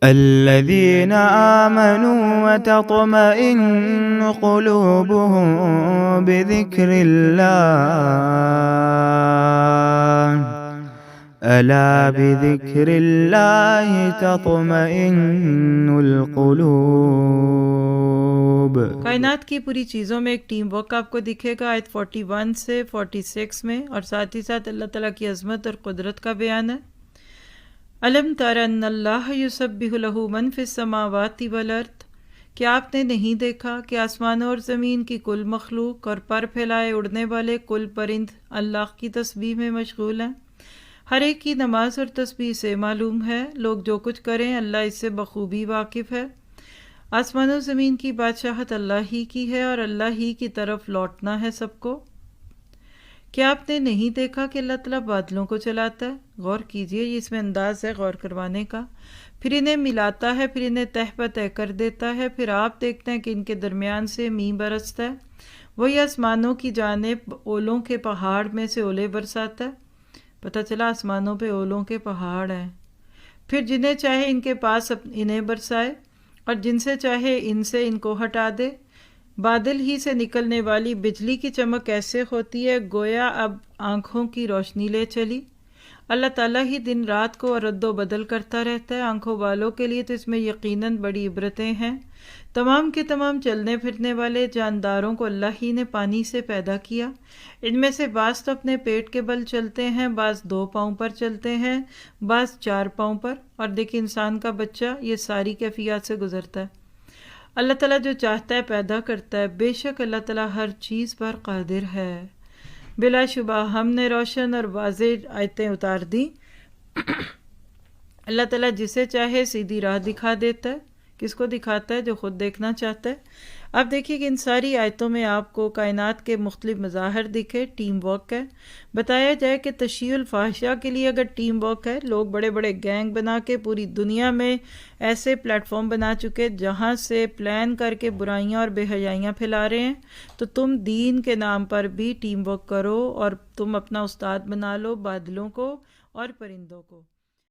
الذين آمنوا وتطمئن قلوبهم بذكر الله ألا بذكر الله تطمئن القلوب۔ کائنات کی پوری چیزوں میں ایک ٹیم ورک آپ کو دکھے گا آیت 41 سے 46 میں، اور ساتھ ہی ساتھ اللہ تعالیٰ کی عظمت اور قدرت کا بیان ہے۔ الم تر ان اللہ یسبح لہ من فی السماوات والارض، کیا آپ نے نہیں دیکھا کہ آسمانوں اور زمین کی کل مخلوق اور پر پھیلائے اڑنے والے کل پرند اللہ کی تسبیح میں مشغول ہیں؟ ہر ایک کی نماز اور تسبیح سے معلوم ہے، لوگ جو کچھ کریں اللہ اس سے بخوبی واقف ہے۔ آسمان و زمین کی بادشاہت اللہ ہی کی ہے اور اللہ ہی کی طرف لوٹنا ہے سب کو۔ کیا آپ نے نہیں دیکھا کہ اللہ تعالیٰ بادلوں کو چلاتا ہے؟ غور کیجئے، یہ اس میں انداز ہے غور کروانے کا۔ پھر انہیں ملاتا ہے، پھر انہیں تہ بتہ کر دیتا ہے، پھر آپ دیکھتے ہیں کہ ان کے درمیان سے مینہ برستا ہے۔ وہی آسمانوں کی جانب اولوں کے پہاڑ میں سے اولے برساتا ہے۔ پتہ چلا آسمانوں پہ اولوں کے پہاڑ ہیں۔ پھر جنہیں چاہے ان کے پاس انہیں برسائے اور جن سے چاہے ان سے ان کو ہٹا دے۔ بادل ہی سے نکلنے والی بجلی کی چمک ایسے ہوتی ہے گویا اب آنکھوں کی روشنی لے چلی۔ اللہ تعالیٰ ہی دن رات کو رد و بدل کرتا رہتا ہے، آنکھوں والوں کے لیے تو اس میں یقیناً بڑی عبرتیں ہیں۔ تمام کے تمام چلنے پھرنے والے جانداروں کو اللہ ہی نے پانی سے پیدا کیا۔ ان میں سے بعض تو اپنے پیٹ کے بل چلتے ہیں، بعض 2 پاؤں پر چلتے ہیں، بعض 4 پاؤں پر، اور دیکھیں انسان کا بچہ یہ ساری کیفیات سے گزرتا ہے۔ اللہ تعالیٰ جو چاہتا ہے پیدا کرتا ہے، بے شک اللہ تعالیٰ ہر چیز پر قادر ہے۔ بلا شبہ ہم نے روشن اور واضح آیتیں اتار دیں۔ اللہ تعالیٰ جسے چاہے سیدھی راہ دکھا دیتا ہے۔ کس کو دکھاتا ہے؟ جو خود دیکھنا چاہتا ہے۔ اب دیکھیے کہ ان ساری آیتوں میں آپ کو کائنات کے مختلف مظاہر دکھے، ٹیم ورک ہے۔ بتایا جائے کہ تشیع الفاحشہ کے لیے اگر ٹیم ورک ہے، لوگ بڑے بڑے گینگ بنا کے پوری دنیا میں ایسے پلیٹ فارم بنا چکے جہاں سے پلان کر کے برائیاں اور بے حیائیاں پھیلا رہے ہیں، تو تم دین کے نام پر بھی ٹیم ورک کرو اور تم اپنا استاد بنا لو بادلوں کو اور پرندوں کو۔